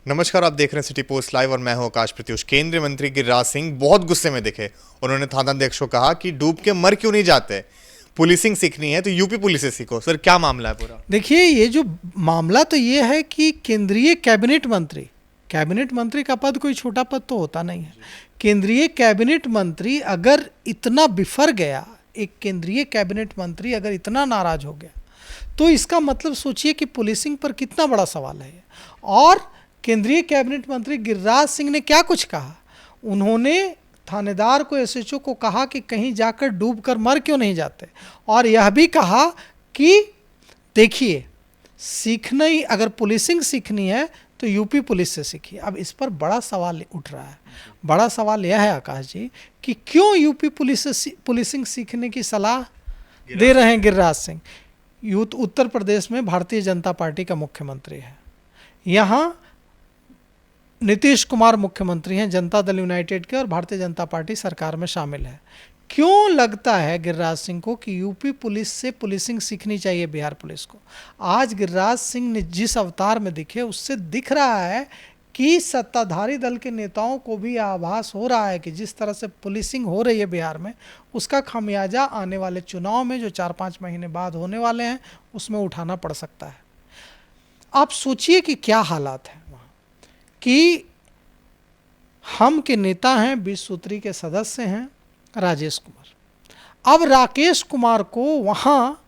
नमस्कार, आप देख रहे हैं सिटी पोस्ट लाइव और मैं हूं आकाश प्रत्युष। केंद्रीय मंत्री गिरिराज सिंह बहुत गुस्से में दिखे। उन्होंने थानाध्यक्ष को कहा कि डूब के मर क्यों नहीं जाते, पुलिसिंग सीखनी है तो यूपी पुलिस से सीखो। सर, क्या मामला है पूरा? देखिए, ये जो मामला तो ये है कि केंद्रीय कैबिनेट मंत्री का पद कोई छोटा पद तो होता नहीं है। केंद्रीय कैबिनेट मंत्री अगर इतना बिफर गया, एक केंद्रीय कैबिनेट मंत्री अगर इतना नाराज हो गया, तो इसका मतलब सोचिए कि पुलिसिंग पर कितना बड़ा सवाल है। और केंद्रीय कैबिनेट मंत्री गिरिराज सिंह ने क्या कुछ कहा, उन्होंने थानेदार को, एसएचओ को कहा कि कहीं जाकर डूबकर मर क्यों नहीं जाते, और यह भी कहा कि देखिए, सीखना ही, अगर पुलिसिंग सीखनी है तो यूपी पुलिस से सीखिए। अब इस पर बड़ा सवाल उठ रहा है। बड़ा सवाल यह है आकाश जी कि क्यों यूपी पुलिस से पुलिसिंग सीखने की सलाह दे रहे हैं गिरिराज सिंह। उत्तर प्रदेश में भारतीय जनता पार्टी का मुख्यमंत्री है, यहाँ नीतीश कुमार मुख्यमंत्री हैं, जनता दल यूनाइटेड के, और भारतीय जनता पार्टी सरकार में शामिल है। क्यों लगता है गिरिराज सिंह को कि यूपी पुलिस से पुलिसिंग सीखनी चाहिए बिहार पुलिस को? आज गिरिराज सिंह ने जिस अवतार में दिखे, उससे दिख रहा है कि सत्ताधारी दल के नेताओं को भी आभास हो रहा है कि जिस तरह से पुलिसिंग हो रही है बिहार में, उसका खामियाजा आने वाले चुनाव में जो 4-5 महीने बाद होने वाले हैं, उसमें उठाना पड़ सकता है। आप सोचिए कि क्या हालात हैं वहाँ, कि हम के नेता हैं, 20 सूत्री के सदस्य हैं राजेश कुमार। अब राकेश कुमार को वहाँ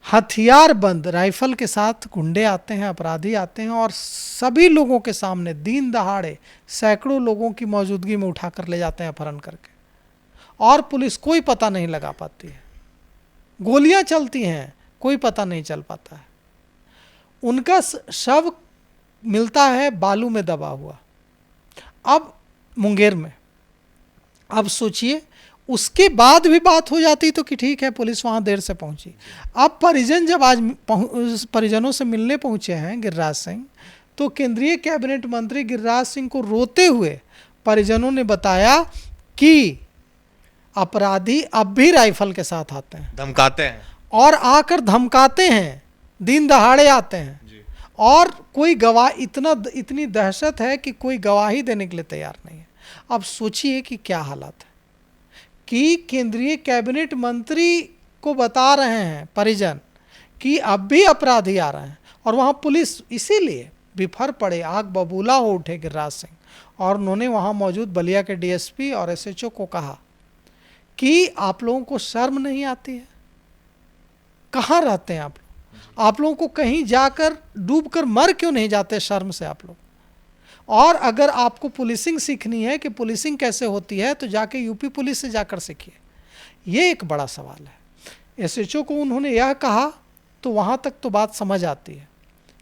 हथियार बंद राइफल के साथ गुंडे आते हैं, अपराधी आते हैं, और सभी लोगों के सामने दिन दहाड़े सैकड़ों लोगों की मौजूदगी में उठाकर ले जाते हैं अपहरण करके, और पुलिस कोई पता नहीं लगा पाती है। गोलियां चलती हैं, कोई पता नहीं चल पाता है। उनका शव मिलता है बालू में दबा हुआ, अब मुंगेर में। अब सोचिए, उसके बाद भी बात हो जाती तो कि ठीक है, पुलिस वहाँ देर से पहुँची। अब परिजन जब आज परिजनों से मिलने पहुँचे हैं गिरिराज सिंह, तो केंद्रीय कैबिनेट मंत्री गिरिराज सिंह को रोते हुए परिजनों ने बताया कि अपराधी अब भी राइफल के साथ आते हैं, धमकाते हैं, और आकर धमकाते हैं, दिन दहाड़े आते हैं, और कोई गवाह, इतनी दहशत है कि कोई गवाही देने के लिए तैयार नहीं है। अब सोचिए कि क्या हालात है कि केंद्रीय कैबिनेट मंत्री को बता रहे हैं परिजन कि अब भी अपराधी आ रहे हैं, और वहाँ पुलिस इसीलिए बिफर पड़े, आग बबूला हो उठे गिरिराज सिंह, और उन्होंने वहाँ मौजूद बलिया के डीएसपी और एसएचओ को कहा कि आप लोगों को शर्म नहीं आती है? कहाँ रहते हैं आप लोगों को कहीं जाकर डूबकर मर क्यों नहीं जाते शर्म से आप लोग? और अगर आपको पुलिसिंग सीखनी है कि पुलिसिंग कैसे होती है, तो जाके यूपी पुलिस से जाकर सीखिए। ये एक बड़ा सवाल है। एसएचओ को उन्होंने यह कहा तो वहाँ तक तो बात समझ आती है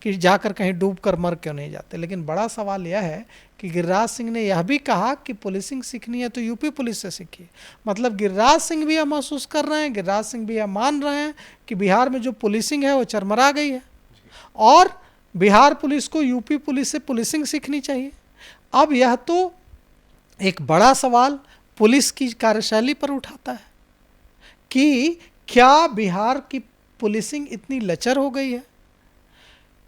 कि जाकर कहीं डूब कर मर क्यों नहीं जाते, लेकिन बड़ा सवाल यह है कि गिरिराज सिंह ने यह भी कहा कि पुलिसिंग सीखनी है तो यूपी पुलिस से सीखिए। मतलब गिरिराज सिंह भी यह महसूस कर रहे हैं, गिरिराज सिंह भी यह मान रहे हैं कि बिहार में जो पुलिसिंग है वो चरमरा गई है, और बिहार पुलिस को यूपी पुलिस से पुलिसिंग सीखनी चाहिए। अब यह तो एक बड़ा सवाल पुलिस की कार्यशैली पर उठाता है कि क्या बिहार की पुलिसिंग इतनी लचर हो गई है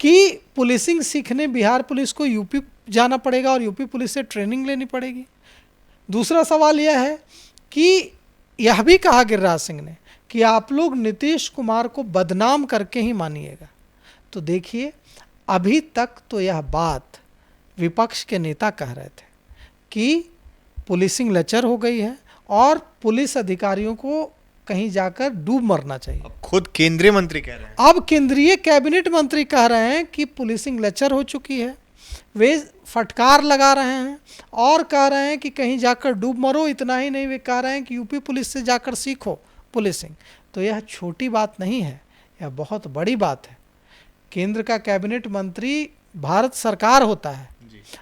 कि पुलिसिंग सीखने बिहार पुलिस को यूपी जाना पड़ेगा और यूपी पुलिस से ट्रेनिंग लेनी पड़ेगी। दूसरा सवाल यह है कि यह भी कहा गिरिराज सिंह ने कि आप लोग नीतीश कुमार को बदनाम करके ही मानिएगा। तो देखिए, अभी तक तो यह बात विपक्ष के नेता कह रहे थे कि पुलिसिंग लचर हो गई है और पुलिस अधिकारियों को कहीं जाकर डूब मरना चाहिए। अब खुद केंद्रीय मंत्री कह रहे हैं, अब केंद्रीय कैबिनेट मंत्री कह रहे हैं कि पुलिसिंग लचर हो चुकी है। वे फटकार लगा रहे हैं और कह रहे हैं कि कहीं जाकर डूब मरो। इतना ही नहीं, वे कह रहे हैं कि यूपी पुलिस से जाकर सीखो पुलिसिंग। तो यह छोटी बात नहीं है, यह बहुत बड़ी बात है। केंद्र का कैबिनेट मंत्री भारत सरकार होता है।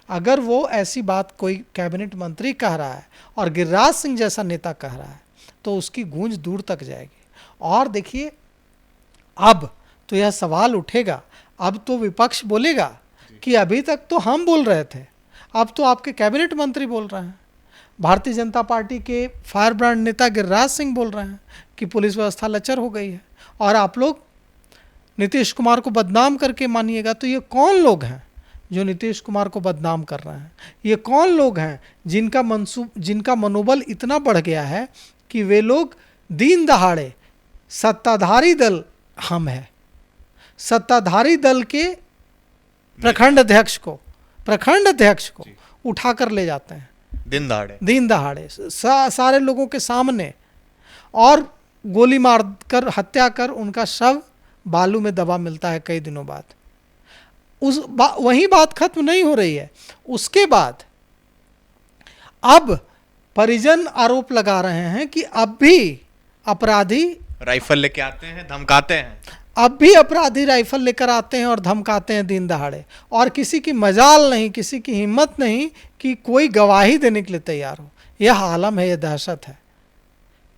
अगर वो ऐसी बात कोई कैबिनेट मंत्री कह रहा है और गिरिराज सिंह जैसा नेता कह रहा है, तो उसकी गूंज दूर तक जाएगी। और देखिए, अब तो यह सवाल उठेगा, अब तो विपक्ष बोलेगा कि अभी तक तो हम बोल रहे थे, अब तो आपके कैबिनेट मंत्री बोल रहे हैं। भारतीय जनता पार्टी के फायर ब्रांड नेता गिरिराज सिंह बोल रहे हैं कि पुलिस व्यवस्था लचर हो गई है, और आप लोग नीतीश कुमार को बदनाम करके मानिएगा। तो ये कौन लोग हैं जो नीतीश कुमार को बदनाम कर रहे हैं। ये कौन लोग हैं जिनका मनोबल इतना बढ़ गया है कि वे लोग दिन दहाड़े सत्ताधारी दल हम है, सत्ताधारी दल के प्रखंड अध्यक्ष को उठाकर ले जाते हैं दिन दहाड़े सारे लोगों के सामने, और गोली मार कर हत्या कर उनका शव बालू में दबा मिलता है कई दिनों बाद। वही बात खत्म नहीं हो रही है। उसके बाद अब परिजन आरोप लगा रहे हैं कि अब भी अपराधी राइफल लेके आते हैं, धमकाते हैं, अब भी अपराधी राइफल लेकर आते हैं और धमकाते हैं दिन दहाड़े, और किसी की मजाल नहीं, किसी की हिम्मत नहीं कि कोई गवाही देने के लिए तैयार हो। यह आलम है, यह दहशत है।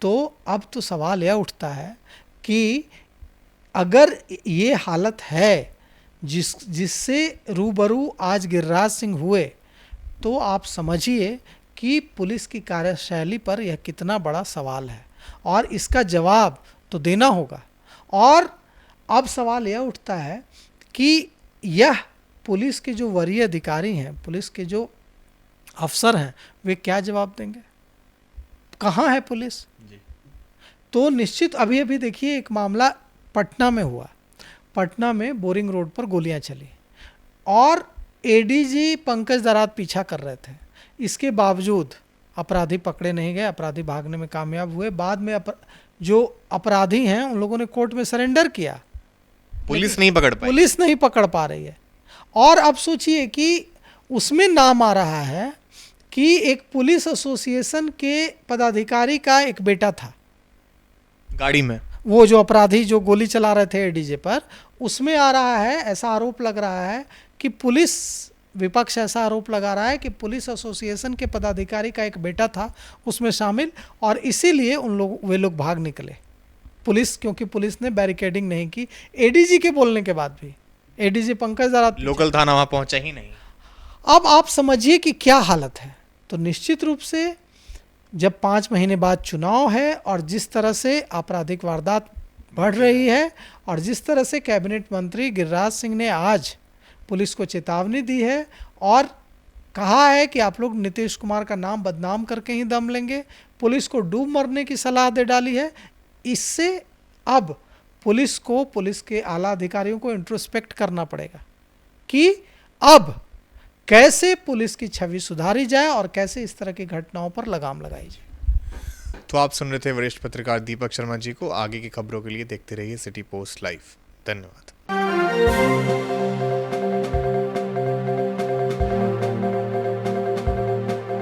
तो अब तो सवाल यह उठता है कि अगर ये हालत है जिससे रूबरू आज गिरिराज सिंह हुए, तो आप समझिए कि पुलिस की कार्यशैली पर यह कितना बड़ा सवाल है, और इसका जवाब तो देना होगा। और अब सवाल यह उठता है कि यह पुलिस के जो वरीय अधिकारी हैं, पुलिस के जो अफसर हैं, वे क्या जवाब देंगे? कहाँ है पुलिस? तो निश्चित अभी देखिए एक मामला पटना में हुआ। पटना में बोरिंग रोड पर गोलियां चली और एडीजी पंकज दरात पीछा कर रहे थे। इसके बावजूद अपराधी पकड़े नहीं गए, अपराधी भागने में कामयाब हुए। बाद में जो अपराधी हैं उन लोगों ने कोर्ट में सरेंडर किया। पुलिस नहीं पकड़ पा रही है। और अब सोचिए कि उसमें नाम आ रहा है कि एक पुलिस एसोसिएशन के पदाधिकारी का एक बेटा था गाड़ी में, वो जो अपराधी जो गोली चला रहे थे एडीजे पर, उसमें आ रहा है, ऐसा आरोप लग रहा है कि विपक्ष ऐसा आरोप लगा रहा है कि पुलिस एसोसिएशन के पदाधिकारी का एक बेटा था उसमें शामिल, और इसीलिए वे लोग भाग निकले। क्योंकि पुलिस ने बैरिकेडिंग नहीं की एडीजी के बोलने के बाद भी। एडीजी पंकज दरात लोकल थाना वहां पहुंचा ही नहीं। अब आप समझिए कि क्या हालत है। तो निश्चित रूप से जब 5 महीने बाद चुनाव है और जिस तरह से आपराधिक वारदात बढ़ रही है, और जिस तरह से कैबिनेट मंत्री गिरिराज सिंह ने आज पुलिस को चेतावनी दी है और कहा है कि आप लोग नीतीश कुमार का नाम बदनाम करके ही दम लेंगे, पुलिस को डूब मरने की सलाह दे डाली है, इससे अब पुलिस के आला अधिकारियों को इंट्रोस्पेक्ट करना पड़ेगा कि अब कैसे पुलिस की छवि सुधारी जाए और कैसे इस तरह की घटनाओं पर लगाम लगाई जाए। तो आप सुन रहे थे वरिष्ठ पत्रकार दीपक शर्मा जी को। आगे की खबरों के लिए देखते रहिए सिटी पोस्ट लाइव। धन्यवाद।